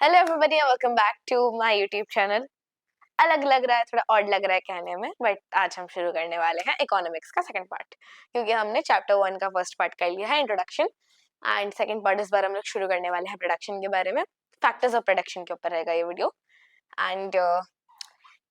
Hello everybody, welcome back to my YouTube channel. अलग लग रहा है, थोड़ा ऑड लग रहा है कहने में, बट आज हम शुरू करने वाले हैं इकोनॉमिक्स का सेकंड पार्ट, क्योंकि हमने चैप्टर 1 का फर्स्ट पार्ट कर लिया है, इंट्रोडक्शन। एंड सेकंड पार्ट इस बार हम लोग शुरू करने वाले हैं प्रोडक्शन के बारे में। फैक्टर्स ऑफ प्रोडक्शन के ऊपर रहेगा ये video. And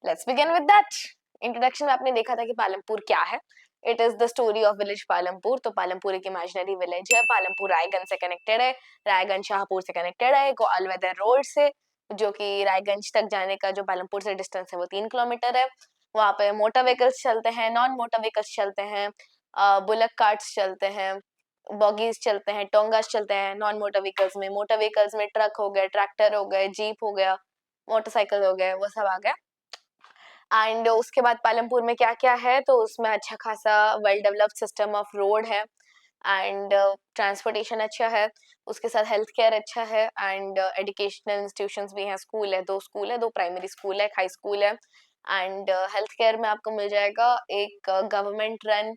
let's begin with that. Introduction में आपने देखा था कि पालमपुर क्या है। It is the story of village Palampur. तो पालमपुर एक इमेजिनरी विलेज है। पालमपुर रायगंज से कनेक्टेड है, रायगंज शाहपुर से कनेक्टेड है, को अलवेदर रोड से, जो कि रायगंज तक जाने का जो पालमपुर से डिस्टेंस है वो 3 किलोमीटर है। वहाँ पे मोटर व्हीकल्स चलते हैं, नॉन मोटर व्हीकल्स चलते हैं, बुलक कार्ट्स चलते हैं, बॉगीज चलते हैं, टोंगास चलते हैं। नॉन मोटर व्हीकल्स में, मोटर व्हीकल्स में ट्रक हो गए, ट्रैक्टर हो गए, जीप हो गया, मोटरसाइकिल हो गए, वो सब आ गया। एंड उसके बाद पालमपुर में क्या क्या है, तो उसमें अच्छा खासा well developed system of road है, एंड ट्रांसपोर्टेशन अच्छा है, उसके साथ हेल्थ केयर अच्छा है, एंड एजुकेशनल इंस्टीट्यूशंस भी हैं। स्कूल है, 2 स्कूल है, 2 प्राइमरी स्कूल है, एक हाई स्कूल है। एंड हेल्थ केयर में आपको मिल जाएगा एक government run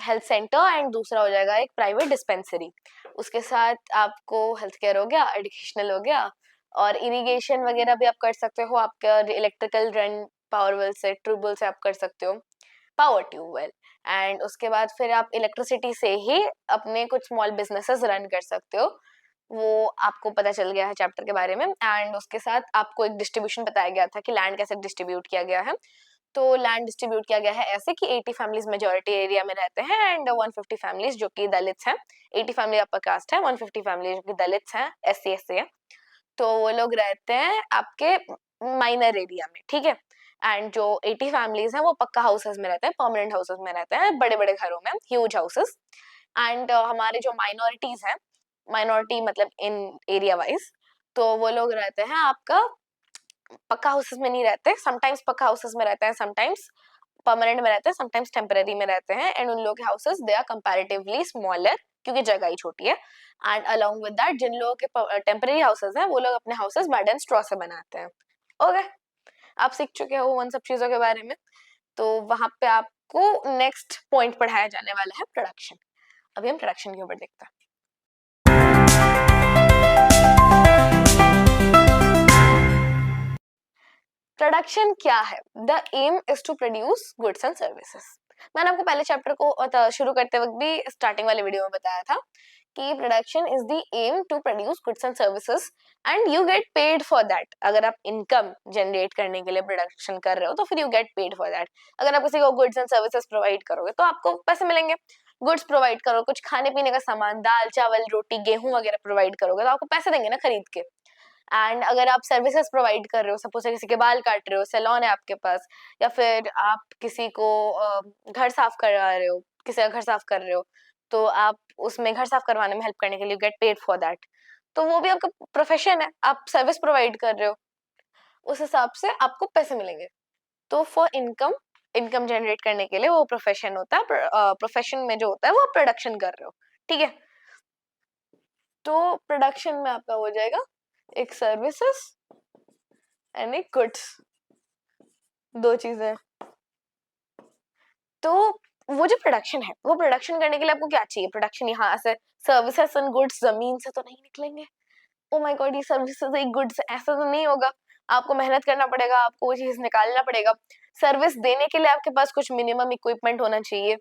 health centre, and दूसरा हो जाएगा एक प्राइवेट डिस्पेंसरी। उसके साथ आपको हेल्थ केयर हो गया, एजुकेशनल हो गया, और इरिगेशन वगैरह भी आप कर सकते हो। आपका इलेक्ट्रिकल रन पावर वेल से, ट्यूबवेल से आप कर सकते हो, पावर ट्यूबवेल। एंड उसके बाद फिर आप इलेक्ट्रिसिटी से ही अपने कुछ स्मॉल बिजनेसेस रन कर सकते हो। वो आपको पता चल गया है चैप्टर के बारे में। एंड उसके साथ आपको एक डिस्ट्रीब्यूशन बताया गया था कि लैंड कैसे डिस्ट्रीब्यूट किया गया है। तो लैंड डिस्ट्रीब्यूट किया गया है ऐसे कि 80 फैमिलीज मेजोरिटी एरिया में रहते हैं, एंड 150 फैमिलीज जो कि दलित्स हैं। 80 फैमिली अपर कास्ट है, 150 फैमिली जो कि दलित्स हैं, SC SC है। तो वो लोग रहते हैं आपके माइनर एरिया में, ठीक है। एंड जो 80 फैमिलीज हैं वो पक्का हाउसेस में रहते हैं, परमानेंट हाउसेस में रहते हैं, बड़े बड़े घरों में, ह्यूज हाउसेस। एंड हमारे जो माइनॉरिटीज हैं, माइनॉरिटी मतलब इन एरिया वाइज, तो वो लोग रहते हैं आपका पक्का हाउसेस में नहीं रहते। समटाइम्स पक्का हाउसेस में रहते हैं, समटाइम्स परमानेंट में रहते हैं, समटाइम्स टेम्पररी में रहते हैं। एंड उन लोगों के houses they are comparatively smaller, क्योंकि जगह ही छोटी है। एंड अलोंग विद दैट, जिन लोगों के टेम्पररी हाउसेस हैं वो लोग अपने हाउसेस मैड एंड स्ट्रॉ से बनाते हैं। ओके, आप सीख चुके हो उन सब चीजों के बारे में। तो वहां पे आपको नेक्स्ट पॉइंट पढ़ाया जाने वाला है प्रोडक्शन। अभी हम प्रोडक्शन के ऊपर देखते हैं। प्रोडक्शन क्या है? The aim is to produce goods and services. मैंने आपको पहले चैप्टर को शुरू करते वक्त भी स्टार्टिंग वाले वीडियो में बताया था कि production is the aim to produce goods and services, and you get paid for that. अगर आप इनकम जनरेट करने के लिए प्रोडक्शन कर रहे हो तो फिर you get paid for that. अगर आप किसी को गुड्स एंड सर्विसेज प्रोवाइड करोगे तो आपको पैसे मिलेंगे। गुड्स प्रोवाइड करो, कुछ खाने पीने का सामान, दाल चावल रोटी गेहूं वगैरह प्रोवाइड करोगे तो आपको पैसे देंगे ना खरीद के। एंड अगर आप सर्विसेज प्रोवाइड कर रहे हो, सपोज किसी के बाल काट रहे हो, सैलून है आपके पास, या फिर आप किसी को घर साफ करवा रहे हो, किसी का घर साफ कर रहे हो, तो आप उसमें घर साफ करवाने में हेल्प करने के लिए गेट पेड फॉर दैट। तो वो भी आपका प्रोफेशन है, आप सर्विस प्रोवाइड कर रहे हो, उस हिसाब से आपको पैसे मिलेंगे। तो फॉर इनकम, इनकम जनरेट करने के लिए वो प्रोफेशन होता है। प्रोफेशन में जो होता है वो प्रोडक्शन कर रहे हो, ठीक है। तो प्रोडक्शन में आपका हो जाएगा एक सर्विसेज एंड एक गुड्स, दो चीजें। तो वो जो प्रोडक्शन है, वो प्रोडक्शन करने के लिए आपको क्या चाहिए? प्रोडक्शन यहाँ से सर्विसेज एंड गुड्स जमीन से तो नहीं निकलेंगे। ओ माय गॉड, ये सर्विसेज एक गुड्स ऐसा तो नहीं होगा। आपको मेहनत करना पड़ेगा, आपको वो चीज निकालना पड़ेगा। सर्विस देने के लिए आपके पास कुछ मिनिमम इक्विपमेंट होना चाहिए,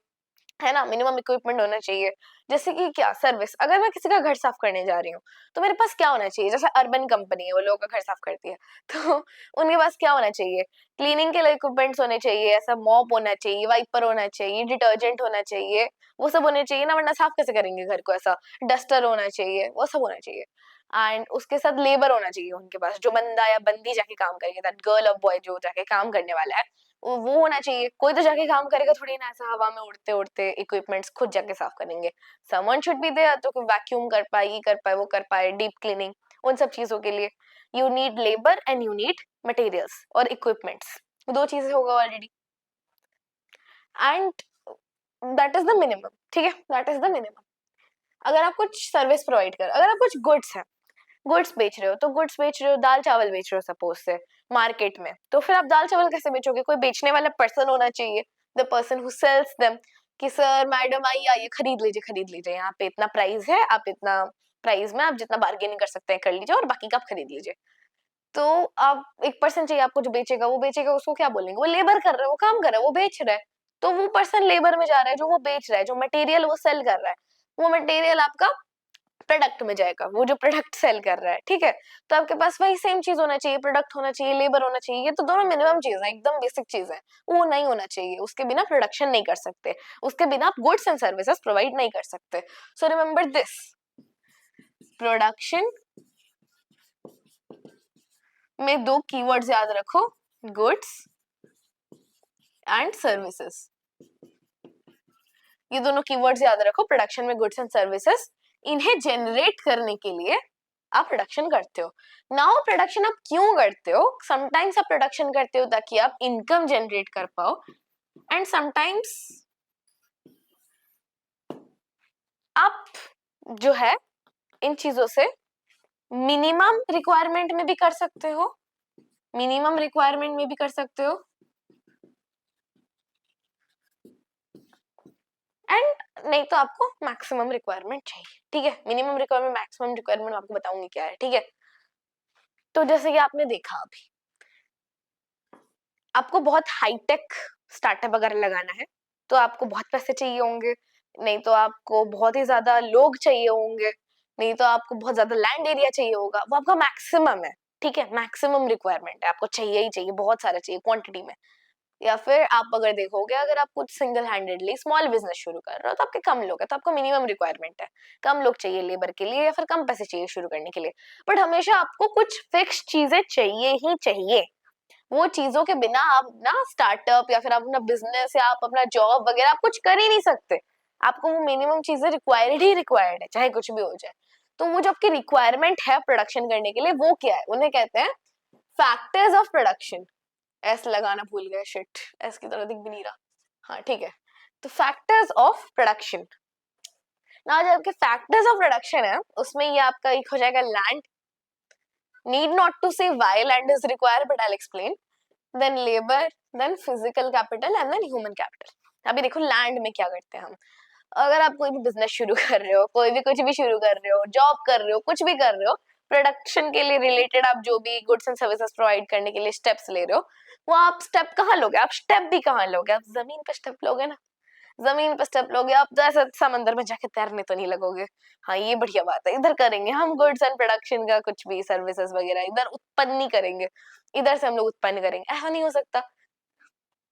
है ना। मिनिमम इक्विपमेंट होना चाहिए। जैसे कि क्या सर्विस, अगर मैं किसी का घर साफ करने जा रही हूँ तो मेरे पास क्या होना चाहिए? जैसे अर्बन कंपनी है, वो लोगों का घर साफ करती है, तो उनके पास क्या होना चाहिए? क्लीनिंग के लिए इक्विपमेंट्स होने चाहिए, ऐसा मॉप होना चाहिए, वाइपर होना चाहिए, डिटर्जेंट होना चाहिए, वो सब होने चाहिए ना, वरना साफ कैसे करेंगे घर को? ऐसा डस्टर होना चाहिए, वो सब होना चाहिए। एंड उसके साथ लेबर होना चाहिए उनके पास, जो बंदा या बंदी जाके काम करेगी, दैट गर्ल और बॉय जो जाके काम करने वाला है, वो होना चाहिए। कोई तो जाके काम करेगा थोड़ी ना, ऐसा हवा में उड़ते उड़ते इक्विपमेंट्स खुद जाके साफ करेंगे। समवन शुड बी देयर, तो वैक्यूम कर पाए, ये कर पाए, वो कर पाए, डीप क्लीनिंग, उन सब चीजों के लिए you need labour and you need materials और इक्विपमेंट्स। दो चीजें होगा already, and that is the minimum, ठीक है, दैट इज द मिनिमम। अगर आप कुछ सर्विस प्रोवाइड कर, अगर आप कुछ गुड्स है, गुड्स बेच रहे हो, तो गुड्स बेच रहे हो, दाल चावल बेच रहे हो सपोज से मार्केट में, तो फिर आप दाल चावल कैसे बेचोगे? कोई बेचने वाला पर्सन होना चाहिए, the person who sells them, कि सर मैडम आइए आइए खरीद लीजिए, खरीद लीजिए, यहाँ पे इतना प्राइस है, आप इतना प्राइस में आप जितना बार्गेनिंग कर सकते हैं कर लीजिए और बाकी का आप खरीद लीजिए। तो आप 1% चाहिए आपको, जो बेचेगा वो बेचेगा, उसको क्या बोलेंगे, वो लेबर कर रहा है, वो काम कर रहा है, वो बेच रहा है, तो वो पर्सन लेबर में जा रहा है, जो वो बेच रहा है, जो मटेरियल वो सेल कर रहा है, वो मटेरियल आपका प्रोडक्ट में जाएगा, वो जो प्रोडक्ट सेल कर रहा है, ठीक है। तो आपके पास वही सेम चीज होना चाहिए, प्रोडक्ट होना चाहिए, लेबर होना चाहिए, ये तो दोनों मिनिमम चीज है, एकदम बेसिक चीज है, वो नहीं होना चाहिए, उसके बिना प्रोडक्शन नहीं कर सकते, उसके बिना आप गुड्स एंड सर्विसेज प्रोवाइड नहीं कर सकते। सो रिमेंबर दिस, प्रोडक्शन में दो कीवर्ड्स याद रखो, गुड्स एंड सर्विसेज, ये दोनों कीवर्ड्स याद रखो, प्रोडक्शन में गुड्स एंड सर्विसेज, इन्हें जनरेट करने के लिए आप प्रोडक्शन करते हो। नाउ प्रोडक्शन आप क्यों करते हो, समटाइम्स आप प्रोडक्शन करते हो ताकि आप इनकम जनरेट कर पाओ, एंड समटाइम्स आप जो है इन चीजों से मिनिमम रिक्वायरमेंट में भी कर सकते हो, मिनिमम रिक्वायरमेंट में भी कर सकते हो, एंड नहीं तो आपको मैक्सिमम रिक्वायरमेंट चाहिए, ठीक है। मिनिमम रिक्वायरमेंट मैक्सिमम रिक्वायरमेंट आपको बताऊंगी क्या है, ठीक है। तो जैसे कि आपने देखा अभी, आपको बहुत हाईटेक स्टार्टअप अगर लगाना है तो आपको बहुत पैसे चाहिए होंगे, नहीं तो आपको बहुत ही ज्यादा लोग चाहिए होंगे, नहीं तो आपको बहुत ज्यादा लैंड एरिया चाहिए होगा, वो आपका मैक्सिमम है, ठीक है, मैक्सिमम रिक्वायरमेंट है, आपको चाहिए ही चाहिए, बहुत सारा चाहिए क्वांटिटी में। या फिर आप अगर देखोगे, अगर आप कुछ सिंगल हैंडेडली स्मॉल बिजनेस शुरू कर रहे हो तो आपके कम लोग हैं, तो आपको मिनिमम रिक्वायरमेंट है, कम लोग चाहिए लेबर के लिए या फिर कम पैसे चाहिए शुरू करने के लिए, बट हमेशा आपको कुछ फिक्स चीजें चाहिए ही चाहिए, वो चीजों के बिना आप ना स्टार्टअप या फिर आप अपना बिजनेस या आप अपना जॉब वगैरह आप कुछ कर ही नहीं सकते, आपको वो मिनिमम चीजें रिक्वायर्ड ही रिक्वायर्ड है, चाहे कुछ भी हो जाए। तो वो जो आपकी रिक्वायरमेंट है प्रोडक्शन करने के लिए, वो क्या है, उन्हें कहते हैं फैक्टर्स ऑफ प्रोडक्शन। एस लगाना भूल गए, शिट, एस की तरह दिख भी नहीं रहा, हाँ ठीक है। तो फैक्टर्स ऑफ प्रोडक्शन, ना जो आपके फैक्टर्स ऑफ प्रोडक्शन है उसमें ये आपका एक हो जाएगा land, need not to say why land is required but I'll explain, then labor, then physical capital and then human capital। अभी देखो लैंड में क्या करते हैं हम, अगर आप कोई भी बिजनेस शुरू कर रहे हो, कोई भी कुछ भी शुरू कर रहे हो, जॉब कर रहे हो, कुछ भी कर रहे हो, प्रोडक्शन के लिए रिलेटेड आप जो भी गुड्स एंड सर्विसेज प्रोवाइड करने के लिए स्टेप्स ले रहे हो, वो आप स्टेप कहाँ लोगे, आप स्टेप भी कहाँ लोगे, आप जमीन पे स्टेप लोगे ना, जमीन पे स्टेप लोगे आप, जैसे समंदर में जाके तैरने तो नहीं लगोगे। हाँ ये बढ़िया बात है, इधर करेंगे हम गुड्स एंड प्रोडक्शन का कुछ भी सर्विसेज वगैरह इधर उत्पन्न नहीं करेंगे, इधर से हम लोग उत्पन्न करेंगे, ऐसा नहीं हो सकता।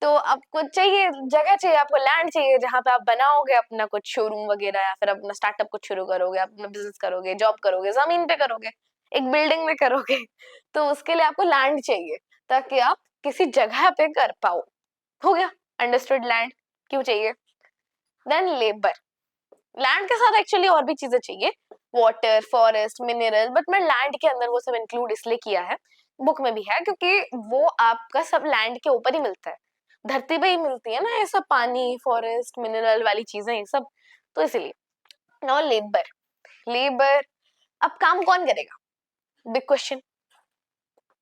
तो आपको चाहिए जगह, चाहिए आपको लैंड चाहिए जहां पे आप बनाओगे अपना कुछ शोरूम वगैरह या फिर अपना स्टार्टअप कुछ शुरू करोगे, अपना बिजनेस करोगे, जॉब करोगे, जमीन पे करोगे, एक बिल्डिंग में करोगे, तो उसके लिए आपको लैंड चाहिए ताकि आप किसी जगह पे कर पाओ, हो गया, अंडरस्टूड, लैंड क्यों चाहिए। देन लेबर, लैंड के साथ एक्चुअली और भी चीजें चाहिए, वाटर, फॉरेस्ट, मिनरल, बट मैं लैंड के अंदर वो सब इंक्लूड इसलिए किया है, बुक में भी है, क्योंकि वो आपका सब लैंड के ऊपर ही मिलता है, धरती पे ही मिलती है ना ये सब, पानी, फॉरेस्ट, मिनरल वाली चीजें ये सब, तो इसलिए। नाउ लेबर, लेबर, अब काम कौन करेगा, बिग क्वेश्चन,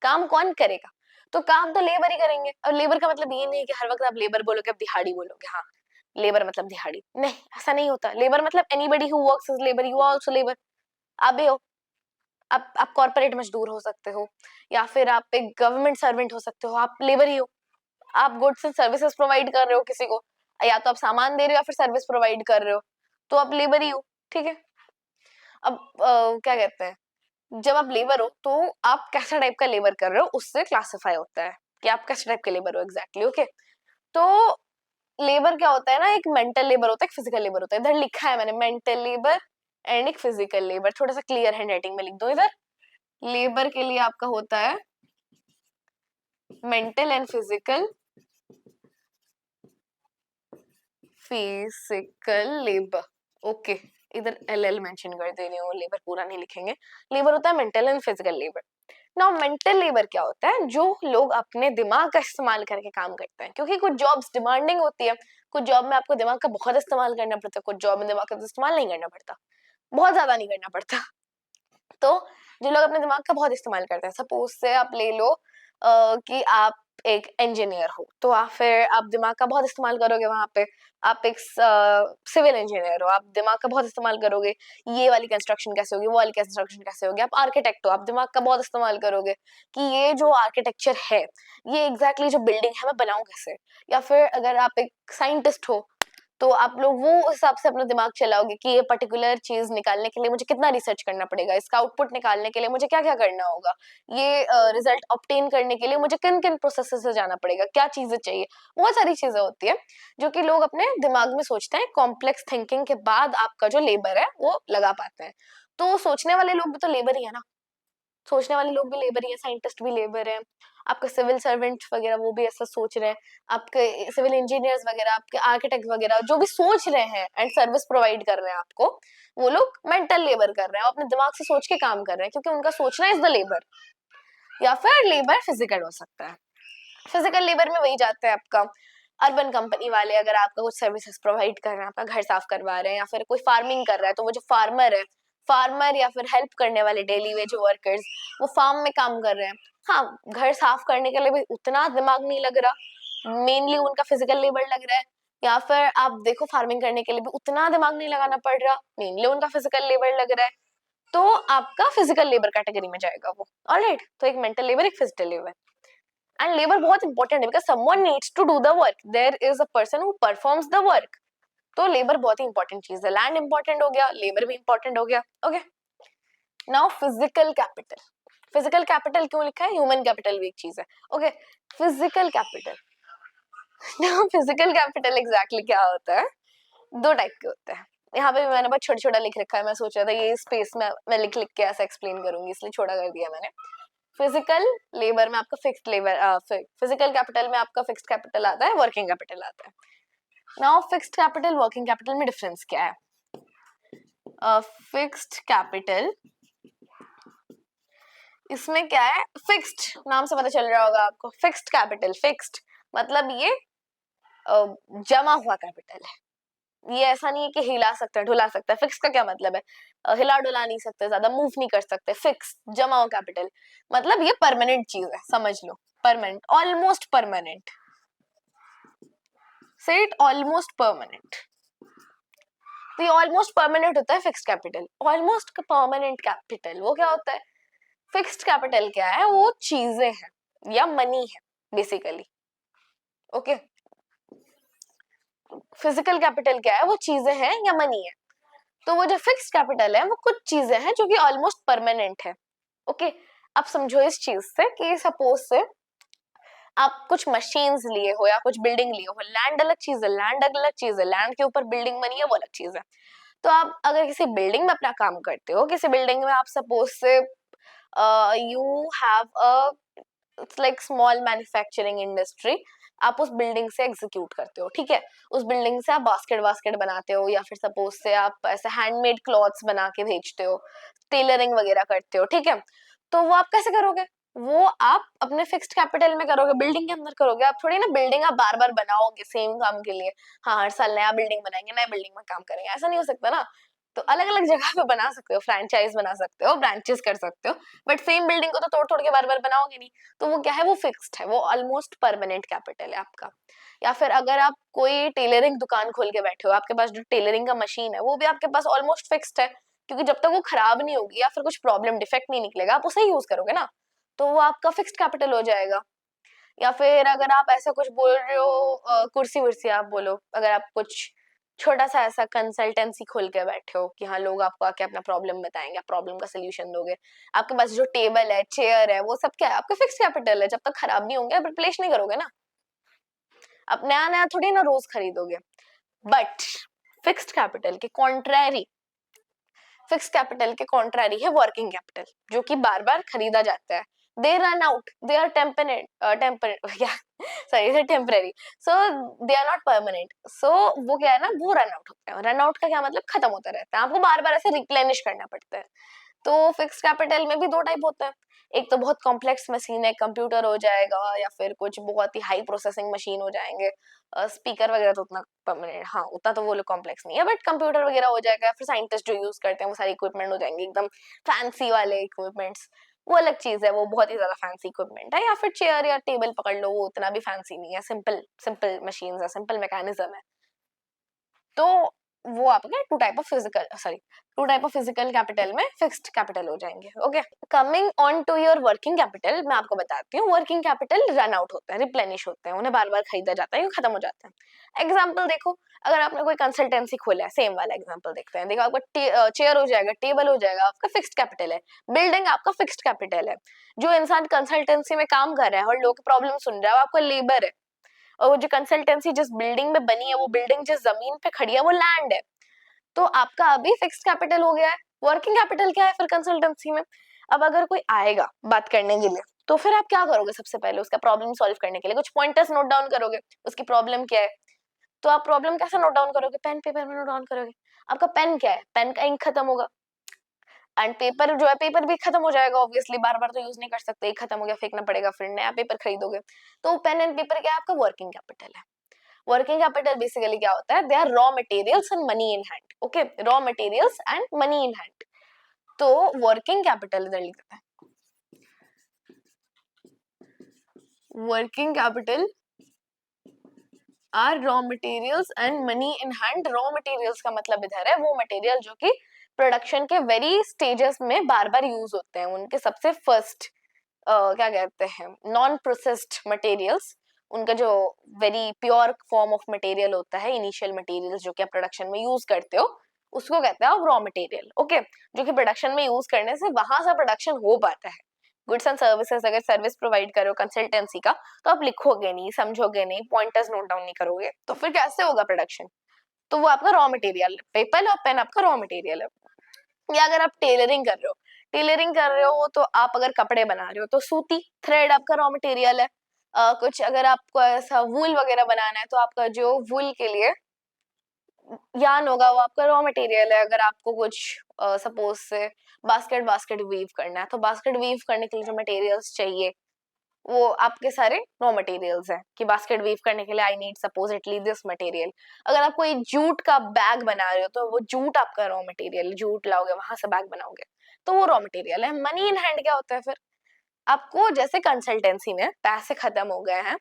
काम कौन करेगा, तो काम तो लेबर ही करेंगे। और लेबर का मतलब ये नहीं कि हर वक्त आप लेबर बोलोगे, अब दिहाड़ी बोलोगे, हाँ लेबर मतलब दिहाड़ी नहीं, ऐसा नहीं होता, लेबर मतलब anybody who works as labour, you are also labour, आप भी हो, आप कॉर्पोरेट मजदूर हो सकते हो या फिर आप एक गवर्नमेंट सर्वेंट हो सकते हो, आप लेबर ही हो, आप गुड्स एंड सर्विसेज प्रोवाइड कर रहे हो किसी को, या तो आप सामान दे रहे हो या फिर सर्विस प्रोवाइड कर रहे हो, तो आप लेबर ही हो, ठीक है। अब क्या कहते हैं, जब आप लेबर हो तो आप कैसा टाइप का लेबर कर रहे हो उससे क्लासिफाई होता है कि आप कैसे टाइप के लेबर हो एग्जैक्टली, ओके। तो लेबर क्या होता है ना, एक मेंटल लेबर होता है, एक फिजिकल लेबर होता है, इधर लिखा है मैंने मेंटल लेबर एंड एक फिजिकल लेबर, थोड़ा सा क्लियर हैंड राइटिंग में लिख दो इधर, लेबर के लिए आपका होता है mental and physical, physical labour, okay, इधर एल मेंशन कर दे रही हूँ, लेबर पूरा नहीं लिखेंगे, लेबर होता है mental and physical labour. Now mental labour क्या होता है, जो लोग अपने दिमाग का इस्तेमाल करके काम करते हैं, क्योंकि कुछ जॉब्स डिमांडिंग होती है, कुछ जॉब में आपको दिमाग का बहुत इस्तेमाल करना पड़ता है, कुछ जॉब में दिमाग का इस्तेमाल नहीं करना पड़ता, बहुत ज्यादा नहीं करना पड़ता। तो जो लोग अपने दिमाग का बहुत इस्तेमाल करते हैं, सपोज से आप ले लो कि आप एक इंजीनियर हो तो आप दिमाग का बहुत इस्तेमाल करोगे वहां पे। आप एक सिविल इंजीनियर हो, आप दिमाग का बहुत इस्तेमाल करोगे, ये वाली कंस्ट्रक्शन कैसे होगी, वो वाली कंस्ट्रक्शन कैसे होगी। आप आर्किटेक्ट हो, आप दिमाग का बहुत इस्तेमाल करोगे कि ये जो आर्किटेक्चर है, ये एग्जैक्टली जो बिल्डिंग है मैं बनाऊं कैसे। या फिर अगर आप एक साइंटिस्ट हो तो आप लोग वो हिसाब से अपना दिमाग चलाओगे कि ये पर्टिकुलर चीज निकालने के लिए मुझे कितना रिसर्च करना पड़ेगा, इसका आउटपुट निकालने के लिए मुझे क्या क्या करना होगा, ये रिजल्ट ऑब्टेन करने के लिए मुझे किन किन प्रोसेस से जाना पड़ेगा, क्या चीजें चाहिए। बहुत सारी चीजें होती है जो कि लोग अपने दिमाग में सोचते हैं। कॉम्प्लेक्स थिंकिंग के बाद आपका जो लेबर है वो लगा पाते हैं। तो सोचने वाले लोग भी तो लेबर ही है ना, सोचने वाले लोग भी लेबर ही है, साइंटिस्ट भी लेबर है, आपके सिविल सर्वेंट वगैरह वो भी ऐसा सोच रहे हैं, आपके सिविल इंजीनियर्स वगैरह, आपके आर्किटेक्ट वगैरह जो भी सोच रहे हैं एंड सर्विस प्रोवाइड कर रहे हैं आपको, वो लोग मेंटल लेबर कर रहे हैं, अपने दिमाग से सोच के काम कर रहे हैं क्योंकि उनका सोचना इज द लेबर। या फिर लेबर फिजिकल हो सकता है। फिजिकल लेबर में वही जाता है आपका अर्बन कंपनी वाले, अगर आपका कुछ सर्विसेज प्रोवाइड कर रहे हैं, आपका घर साफ करवा रहे हैं, या फिर कोई फार्मिंग कर रहा है तो वो जो फार्मर है, फार्मर या फिर हेल्प करने वाले डेली वेज वर्कर्स, वो फार्म में काम कर रहे हैं। हाँ, घर साफ करने के लिए भी उतना दिमाग नहीं लग रहा, मेनली उनका फिजिकल लेबर लग रहा है। या फिर आप देखो फार्मिंग करने के लिए भी उतना दिमाग नहीं लगाना पड़ रहा, मेनली उनका फिजिकल लेबर लग रहा है। तो आपका फिजिकल लेबर कैटेगरी में जाएगा वो। ऑलराइट, तो एक मेंटल लेबर, एक फिजिकल लेबर। एंड लेबर बहुत इंपॉर्टेंट है because someone needs to do the work, there is a person who performs the work. तो लेबर बहुत ही इंपॉर्टेंट चीज है। लैंड इंपॉर्टेंट हो गया, लेबर भी इंपॉर्टेंट हो गया। Okay, now physical capital. Physical capital क्यों लिखा है, ह्यूमन कैपिटल भी एक चीज है। Okay, physical capital. Now physical capital exactly क्या होता है, दो टाइप के होते हैं। यहाँ पे भी मैंने बहुत छोटा छोटा लिख रखा है, मैं सोच रहा था ये स्पेस में मैं लिख लिख के ऐसा एक्सप्लेन करूंगी, इसलिए छोटा कर दिया मैंने। फिजिकल लेबर में आपका फिक्स्ड लेबर, फिजिकल कैपिटल में आपका फिक्स्ड कैपिटल आता है, वर्किंग कैपिटल आता है। Now fixed capital working capital में डिफरेंस क्या है। फिक्स्ड कैपिटल, इसमें क्या है, फिक्स्ड नाम से पता चल रहा होगा आपको, फिक्स्ड कैपिटल, फिक्स्ड मतलब ये जमा हुआ कैपिटल है। ये ऐसा नहीं है कि हिला सकते हैं, ढुला सकते हैं। फिक्स का क्या मतलब है, हिला डुला नहीं सकते, ज्यादा मूव नहीं कर सकते। फिक्स जमा हुआ कैपिटल मतलब ये परमानेंट चीज है, समझ लो, परमानेंट, ऑलमोस्ट परमानेंट। से इट ऑलमोस्ट परमानेंट। तो ये ऑलमोस्ट परमानेंट होता है fixed capital. Almost permanent capital वो क्या होता है, फिक्स्ड कैपिटल क्या है, वो चीजें हैं या मनी है बेसिकली। ओके, फिजिकल कैपिटल क्या है, वो चीजें हैं या मनी है। तो वो जो फिक्स्ड कैपिटल है वो कुछ चीजें हैं जो कि ऑलमोस्ट परमानेंट है। ओके, अब समझो इस चीज से कि सपोज से आप कुछ मशीन्स लिए हो या कुछ बिल्डिंग लिए हो। लैंड अलग चीज है, लैंड अलग चीज है, लैंड के ऊपर बिल्डिंग बनी है वो अलग चीज है। तो आप अगर किसी बिल्डिंग में अपना काम करते हो, किसी बिल्डिंग में आप सपोज से you have a like small manufacturing industry, आप उस बिल्डिंग से एग्जीक्यूट करते हो, ठीक है। उस बिल्डिंग से आप बास्केट वास्केट बनाते हो, या फिर सपोज से आप ऐसे हैंडमेड क्लॉथ्स बना के भेजते हो, टेलरिंग वगैरह करते हो, ठीक है। तो वो आप कैसे करोगे, वो आप अपने फिक्स्ड कैपिटल में करोगे, बिल्डिंग के अंदर करोगे। आप थोड़ी ना बिल्डिंग आप बार बार बनाओगे सेम काम के लिए, हाँ हर साल नया बिल्डिंग बनाएंगे, नया बिल्डिंग में काम करेंगे, ऐसा नहीं हो सकता ना। तो अलग अलग जगह पे बना सकते हो, फ्रेंचाइज बना सकते हो, ब्रांचेस कर सकते हो, बट सेम बिल्डिंग को तो तोड़ तोड़ के बार बार बनाओगे नहीं। तो वो क्या है, वो फिक्स्ड है, वो ऑलमोस्ट परमानेंट कैपिटल है आपका। या फिर अगर आप कोई टेलरिंग दुकान खोल के बैठे हो, आपके पास जो टेलरिंग का मशीन है वो भी आपके पास ऑलमोस्ट फिक्स्ड है, क्योंकि जब तक वो खराब नहीं होगी या फिर कुछ प्रॉब्लम डिफेक्ट नहीं निकलेगा आप उसे यूज करोगे ना, तो वो आपका फिक्स्ड कैपिटल हो जाएगा। या फिर अगर आप ऐसा कुछ बोल रहे हो, कुर्सी वुर्सी आप बोलो, अगर आप कुछ छोटा सा ऐसा कंसल्टेंसी खोल के बैठे हो कि हाँ लोग आपको आके अपना प्रॉब्लम बताएंगे, आप प्रॉब्लम का सोल्यूशन दोगे, आपके पास जो टेबल है, चेयर है, वो सब क्या है, आपका फिक्स कैपिटल है। जब तक खराब नहीं होंगे आप रिप्लेस नहीं करोगे ना, आप नया नया थोड़ी ना रोज खरीदोगे। बट फिक्स्ड कैपिटल के कॉन्ट्रैरी, फिक्स्ड कैपिटल के कॉन्ट्रैरी है वर्किंग कैपिटल, जो कि बार बार खरीदा जाता है। They run out, they are temporary, so they are not permanent. So वो क्या है ना, वो रन आउट होता है। रन आउट का क्या मतलब, खत्म होता रहता है, आपको बार बार ऐसे रिप्लेनिश करना पड़ता है। तो फिक्स कैपिटल में भी दो टाइप होता है, एक तो बहुत कॉम्प्लेक्स मशीन है, कंप्यूटर हो जाएगा, या फिर कुछ बहुत ही हाई प्रोसेसिंग मशीन हो जाएंगे, स्पीकर वगैरह तो उतना परमानेंट, हाँ उतना तो वो लोग कॉम्प्लेक्स नहीं है, बट कंप्यूटर वगैरह हो जाएगा, फिर साइंटिस्ट जो यूज करते हैं वो सारे इक्विपमेंट हो जाएंगे एकदम फैंसी वाले इक्विपमेंट्स। वो अलग चीज है, वो बहुत ही ज्यादा फैंसी इक्विपमेंट है। या फिर चेयर या टेबल पकड़ लो, वो उतना भी फैंसी नहीं है, सिंपल सिंपल मशीन्स है, सिंपल मैकेनिज्म है। तो वो आपके two type of physical capital में फिक्स्ड कैपिटल हो जाएंगे। Okay, coming on to your working capital, मैं आपको बताती हूँ। वर्किंग कैपिटल रन आउट होता है, रिप्लेनिश होते हैं, उन्हें बार बार खरीदा जाता है, ये खत्म हो जाते हैं। एग्जाम्पल देखो, अगर आपने कोई कंसल्टेंसी खोला है, सेम वाला एग्जाम्पल देखते हैं। देखो, आपका चेयर हो जाएगा, टेबल हो जाएगा, आपका फिक्स्ड कैपिटल है। बिल्डिंग आपका फिक्स्ड कैपिटल है। जो इंसान कंसल्टेंसी में काम कर रहा है और लोगों की प्रॉब्लम सुन रहा है, वो आपका लेबर है। और वो जो कंसल्टेंसी जिस बिल्डिंग में बनी है, वो बिल्डिंग जिस जमीन पे खड़ी है, वो लैंड है। तो आपका अभी फिक्स्ड कैपिटल हो गया है। वर्किंग कैपिटल क्या है फिर कंसल्टेंसी में? अब अगर कोई आएगा बात करने के लिए, तो फिर आप क्या करोगे? सबसे पहले उसका प्रॉब्लम सॉल्व करने के लिए कुछ पॉइंटर्स नोट डाउन करोगे, उसकी प्रॉब्लम क्या है। तो आप प्रॉब्लम कैसे नोट डाउन करोगे? पेन पेपर में नोट डाउन करोगे। आपका पेन क्या है? पेन का इंक खत्म होगा, एंड पेपर जो है, पेपर भी खत्म हो जाएगा ऑब्वियसली, बार बार तो यूज नहीं कर सकते, एक खत्म हो गया फेंकना पड़ेगा, फिर नया पेपर खरीदोगे। तो पेन एंड पेपर क्या है? आपका वर्किंग कैपिटल है। वर्किंग कैपिटल बेसिकली क्या होता है? They are raw materials and money in hand. Okay, raw materials and money in hand. तो वर्किंग कैपिटल इधर लिख देते हैं, working capital are raw materials and money in hand. Raw materials का मतलब इधर है वो मटेरियल जो कि प्रोडक्शन के वेरी स्टेजेस में बार बार यूज होते हैं, उनके सबसे फर्स्ट क्या कहते हैं, नॉन प्रोसेस्ड मटेरियल्स। उनका जो very pure form of material होता है, इनिशियल मटेरियल्स जो कि आप प्रोडक्शन में यूज करते हो, उसको कहते हैं रॉ मटेरियल। ओके, जो कि प्रोडक्शन में यूज करने से वहां से प्रोडक्शन हो पाता है। गुड्स एंड सर्विसेज, अगर सर्विस प्रोवाइड करो कंसल्टेंसी का, तो आप लिखोगे नहीं, समझोगे नहीं, पॉइंटर्स नोट डाउन नहीं करोगे, तो फिर कैसे होगा प्रोडक्शन? तो वो आपका रॉ मटेरियल, पेपर और पेन आपका रॉ मटेरियल है। या अगर आप टेलरिंग कर रहे हो, तो आप अगर कपड़े बना रहे हो, तो सूती थ्रेड आपका रॉ मटेरियल है। कुछ अगर आपको ऐसा वूल वगैरह बनाना है, तो आपका जो वूल के लिए यान होगा, वो आपका रॉ मटेरियल है। अगर आपको कुछ सपोज से बास्केट वीव करना है, तो बास्केट वीव करने के लिए जो मटेरियल्स चाहिए, वो आपके सारे रॉ मटेरियल्स हैं। कि बास्केट वीव करने के लिए I need supposedly this material. अगर आप कोई जूट का बैग बना रहे हो, तो वो जूट आपका रॉ मटेरियल, जूट लाओगे वहां से बैग बनाओगे, तो वो रॉ मटेरियल है। मनी इन हैंड क्या होता है फिर? आपको जैसे कंसल्टेंसी में पैसे खत्म हो गए हैं,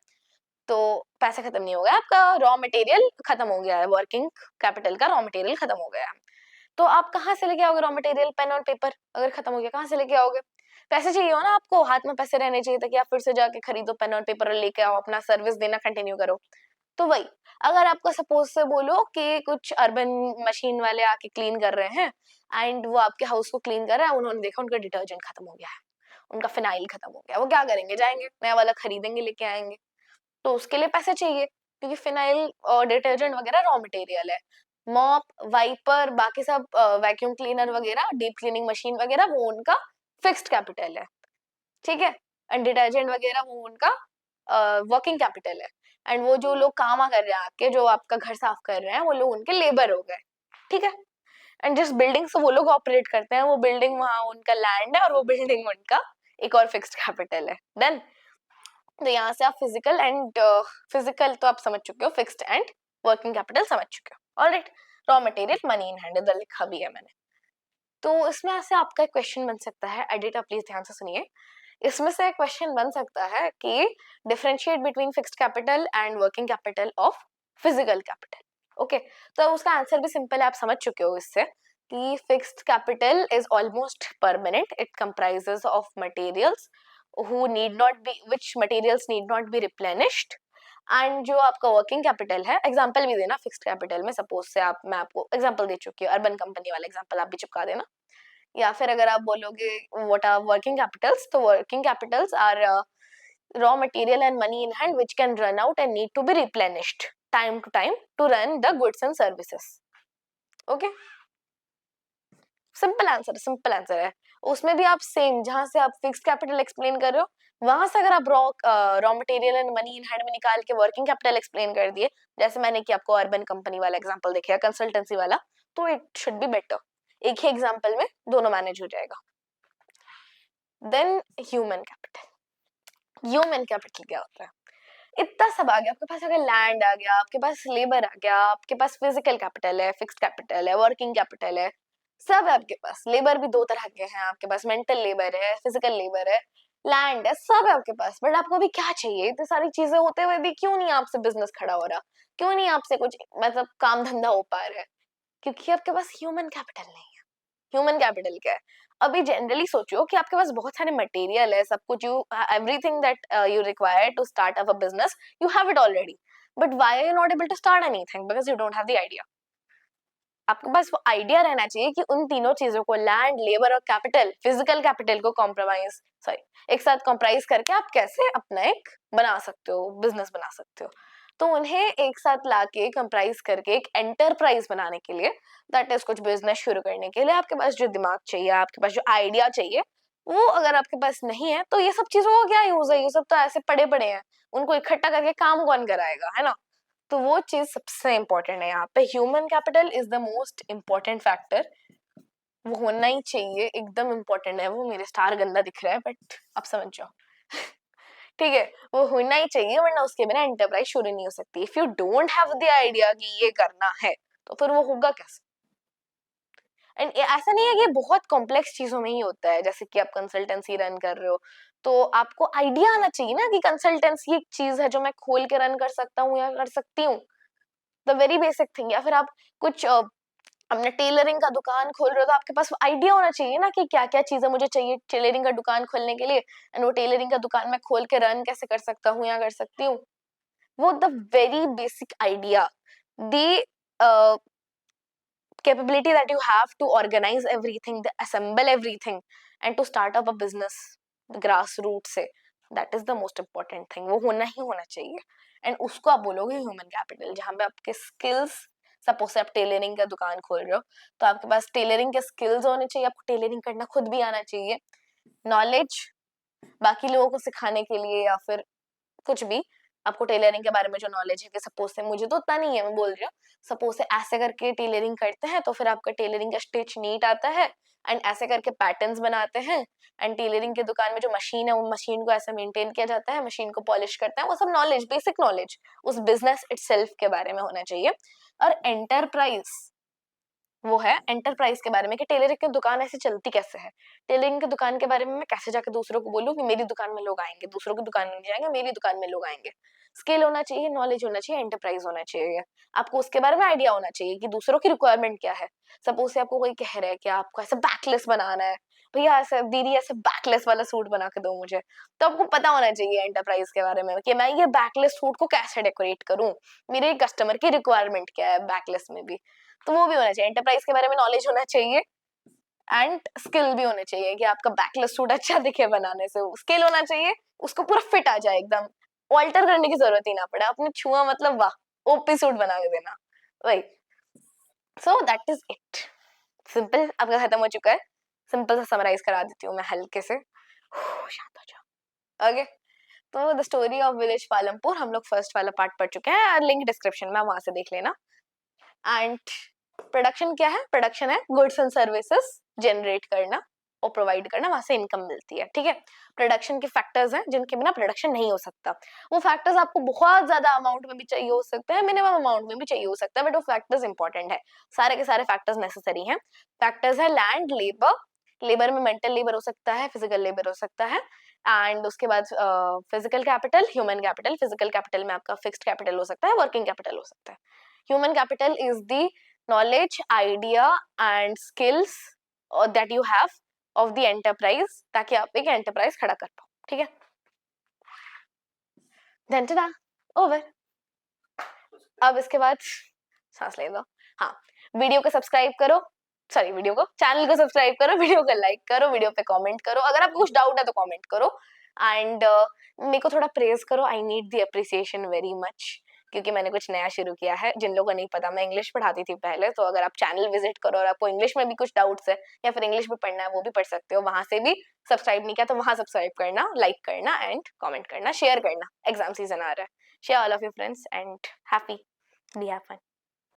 तो पैसे खत्म नहीं हो गया, आपका रॉ मटेरियल खत्म हो गया है, वर्किंग कैपिटल का रॉ मटेरियल खत्म हो गया है। तो आप कहाँ से लेके आओगे रॉ मटेरियल? पेन और पेपर अगर खत्म हो गया, कहाँ से लेके आओगे? पैसे चाहिए हो ना आपको, हाथ में पैसे रहने चाहिए ताकि आप फिर से जाके खरीदो पेन और पेपर और लेके आओ, अपना सर्विस देना कंटिन्यू करो। तो वही, अगर आपको सपोज से बोलो कि कुछ अर्बन मशीन वाले आके क्लीन कर रहे हैं, एंड वो आपके हाउस को क्लीन कर रहे हैं, उन्होंने देखा उनका डिटर्जेंट खत्म हो गया है, उनका फिनाइल खत्म हो गया, वो क्या करेंगे? जाएंगे नया वाला खरीदेंगे, लेके आएंगे। तो उसके लिए पैसे चाहिए, क्योंकि फिनाइल और डिटर्जेंट वगैरह रॉ मटेरियल है। मॉप, वाइपर, बाकी सब वैक्यूम क्लीनर वगैरह, डीप क्लीनिंग मशीन वगैरह, वो उनका फिक्स्ड कैपिटल है। ठीक है, एंड डिटर्जेंट वगैरह वो उनका वर्किंग कैपिटल है। एंड वो जो लोग काम कर रहे हैं आपके, जो आपका घर साफ कर रहे हैं, वो लोग उनके लेबर हो गए। ठीक है, एंड जिस बिल्डिंग से वो लोग ऑपरेट करते हैं, वो बिल्डिंग वहां उनका लैंड है, और वो बिल्डिंग उनका एक और फिक्स्ड कैपिटल है। डन। तो यहाँ से आप फिजिकल तो आप समझ चुके हो, फिक्स्ड एंड वर्किंग कैपिटल समझ चुके हो। Alright, raw material money in hand इधर लिखा भी है मैंने। तो इसमें से आपका एक क्वेश्चन बन सकता है, एडिटर प्लीज ध्यान से सुनिए। इसमें से एक क्वेश्चन बन सकता है कि differentiate between fixed capital and working capital of physical capital. Okay, तो उसका आंसर भी सिंपल है, आप समझ चुके हो इससे कि fixed capital is almost permanent, it comprises of materials which materials need not be replenished। And जो आपका वर्किंग कैपिटल है, एग्जांपल भी देना फिक्स्ड कैपिटल में, सपोज से मैं आपको एग्जांपल दे चुकी हूँ, अर्बन कंपनी वाला एग्जांपल आप भी चिपका देना। या फिर अगर आप बोलोगे व्हाट आर वर्किंग कैपिटल्स, तो working capitals are raw material and money in hand which can run out and need to be replenished time to time to run the goods and services। okay, simple answer है। उसमें भी आप same, जहां से आप fixed capital explain कर रहे हो, वहां से अगर आप raw material and money in hand में निकाल के वर्किंग कैपिटल एक्सप्लेन कर दिए, जैसे मैंने कि आपको अर्बन कंपनी वाला एग्जांपल देखा, कंसल्टेंसी वाला, तो इट शुड बी बेटर। एक ही एग्जांपल में दोनों मैनेज हो जाएगा। देन ह्यूमन कैपिटल क्या होता है? इतना सब आ गया आपके पास, अगर लैंड आ गया, आपके पास लेबर आ गया, आपके पास फिजिकल कैपिटल है, फिक्स्ड कैपिटल है, वर्किंग कैपिटल है, सब है आपके पास। लेबर भी दो तरह के हैं आपके पास, मेंटल लेबर है, फिजिकल लेबर है, लैंड है, सब है आपके पास। बट आपको अभी क्या चाहिए? इतनी सारी चीजें होते हुए भी क्यों नहीं आपसे बिजनेस खड़ा हो रहा? क्यों नहीं आपसे कुछ मतलब काम धंधा हो पा रहा है? क्योंकि आपके पास ह्यूमन कैपिटल नहीं है। ह्यूमन कैपिटल क्या है? अभी जनरली सोचो कि आपके पास बहुत सारे मटेरियल है, सब कुछ, you everything that you require to start up a business, you have it already, but why are you not able to start anything? Because you don't have the idea. आपके पास वो आइडिया रहना चाहिए कि उन तीनों चीजों को, लैंड, लेबर और कैपिटल, फिजिकल कैपिटल को कॉम्प्रोमाइज सॉरी एक साथ कॉम्प्राइज करके आप कैसे अपना एक बना सकते हो, बिजनेस बना सकते हो। तो उन्हें एक साथ लाके कंप्राइज करके एक एंटरप्राइज बनाने के लिए, दैट इज कुछ बिजनेस शुरू करने के लिए आपके पास जो दिमाग चाहिए, आपके पास जो आइडिया चाहिए, वो अगर आपके पास नहीं है तो ये सब चीजों का क्या यूज है? ये सब तो ऐसे पड़े पड़े हैं, उनको इकट्ठा करके काम कौन कराएगा, है ना? तो वो चीज सबसे इंपॉर्टेंट है यहाँ पे। Human capital is the most important factor. वो होना ही चाहिए, एकदम इम्पोर्टेंट है वो। मेरे स्टार गंदा दिख रहा है बट आप समझ जाओ। ठीक है, वो होना ही चाहिए, वरना उसके बिना एंटरप्राइज शुरू नहीं हो सकती। If you don't have the idea कि ये करना है तो फिर वो होगा कैसे? एंड ऐसा नहीं है कि बहुत कॉम्प्लेक्स चीजों में ही होता है। जैसे कि आप कंसल्टेंसी रन कर रहे हो तो आपको आइडिया आना चाहिए ना कि कंसल्टेंसी एक चीज है जो मैं खोल के रन कर सकता हूँ या कर सकती हूँ, द वेरी बेसिक थिंग। या फिर आप कुछ अपने टेलरिंग का दुकान खोल रहे हो तो आपके पास आइडिया होना चाहिए ना कि क्या क्या चीजें मुझे चाहिए टेलरिंग का दुकान खोलने के लिए, एंड वो टेलरिंग का दुकान मैं खोल के रन कैसे कर सकता हूँ या कर सकती हूँ। वो the very basic idea, the capability that you have to organize everything, to assemble everything and to start up a business grassroots से, that is the most important thing। वो होना ही होना चाहिए। एंड उसको आप बोलोगे ह्यूमन कैपिटल, जहाँ पे आपके स्किल्स, सपोज से आप टेलरिंग का दुकान खोल रहे हो तो आपके पास टेलरिंग के स्किल्स होने चाहिए, आपको टेलरिंग करना खुद भी आना चाहिए, नॉलेज बाकी लोगों को सिखाने के लिए, या फिर कुछ भी आपको टेलरिंग के बारे में जो नॉलेज है कि सपोज से मुझे तो उतना नहीं है, मैं बोल रही हूँ, सपोज से ऐसे करके टेलरिंग करते हैं तो फिर आपका टेलरिंग का स्टिच नीट आता है, एंड ऐसे करके पैटर्न्स बनाते हैं, एंड टेलरिंग की दुकान में जो मशीन है वो मशीन को ऐसे मेंटेन किया जाता है, मशीन को पॉलिश करते हैं, वो सब नॉलेज, बेसिक नॉलेज उस बिजनेस इटसेल्फ के बारे में होना चाहिए। और एंटरप्राइज वो है एंटरप्राइज के बारे में कि टेलरिंग की दुकान ऐसे चलती कैसे है, टेलरिंग की दुकान के बारे में मैं कैसे जाकर दूसरों को बोलूँ कि मेरी दुकान में लोग आएंगे, दूसरों की दुकान में नहीं जाएंगे, मेरी दुकान में लोग आएंगे। स्किल होना चाहिए, नॉलेज होना चाहिए, एंटरप्राइज होना चाहिए, आपको उसके बारे में आइडिया होना चाहिए कि दूसरों की रिक्वायरमेंट क्या है। सपोज से आपको कोई कह रहा है कि आपको ऐसे बैकलेस बनाना है, भैया ऐसे दीदी ऐसे बैकलेस वाला सूट बना के दो मुझे, तो आपको पता होना चाहिए एंटरप्राइज के बारे में कि मैं ये बैकलेस सूट को कैसे डेकोरेट करूं, मेरे कस्टमर की रिक्वायरमेंट क्या है बैकलेस में भी। तो वो भी होना चाहिए, एंटरप्राइज के बारे में नॉलेज होना चाहिए, एंड स्किल भी होने चाहिए कि आपका बैकलेस सूट अच्छा दिखे बनाने से, स्किल होना चाहिए, उसको पूरा फिट आ जाए एकदम, ऑल्टर करने की जरूरत ही ना पड़े, आपने छुआ मतलब वाह ओपी सूट बना के देना, वही। So that is it, simple आपका खत्म हो चुका है। सिंपल सा समराइज करा देती हूँ मैं हल्के से, शांत हो जाओ। ओके, तो the story of village Palampur हम लोग फर्स्ट वाला पार्ट पढ़ चुके हैं, लिंक डिस्क्रिप्शन में, वहां से देख लेना। एंड प्रोडक्शन क्या है? प्रोडक्शन है गुड्स एंड सर्विसेज जनरेट करना और प्रोवाइड करना, वहां से इनकम मिलती है। ठीक है, प्रोडक्शन के फैक्टर्स हैं जिनके बिना प्रोडक्शन नहीं हो सकता। वो फैक्टर्स आपको बहुत ज्यादा अमाउंट में भी चाहिए हो सकते हैं, मिनिमम अमाउंट में भी चाहिए हो सकता है, बट वो फैक्टर्स इंपॉर्टेंट है, सारे के सारे फैक्टर्स नेसेसरी हैं। फैक्टर्स है लैंड, लेबर, लेबर में मेंटल लेबर हो सकता है, फिजिकल लेबर हो सकता है, एंड उसके बाद physical capital, human capital. Physical capital में आपका फिक्स्ड कैपिटल हो सकता है, वर्किंग कैपिटल हो सकता है। Human capital is the knowledge, idea and skills that you have of the enterprise, ताकि आप एक एंटरप्राइज खड़ा कर पाओ। ठीक है, then tada, over। अब इसके बाद सांस ले लो। हाँ, वीडियो को सब्सक्राइब करो, सॉरी वीडियो को, चैनल को सब्सक्राइब करो, वीडियो को लाइक करो, वीडियो पे कमेंट करो, अगर आपको कुछ डाउट है तो कमेंट करो, एंड मेरे को थोड़ा प्रेज करो, I need the appreciation very much, क्योंकि मैंने कुछ नया शुरू किया है। जिन लोगों को नहीं पता, मैं इंग्लिश पढ़ाती थी पहले, तो अगर आप चैनल विजिट करो और आपको इंग्लिश में भी कुछ डाउट्स है या फिर इंग्लिश में पढ़ना है वो भी पढ़ सकते हो, वहां से भी सब्सक्राइब नहीं किया तो वहां सब्सक्राइब करना, लाइक करना एंड कमेंट करना, शेयर करना, एग्जाम सीजन आ रहा है, share all of your friends and happy be have fun.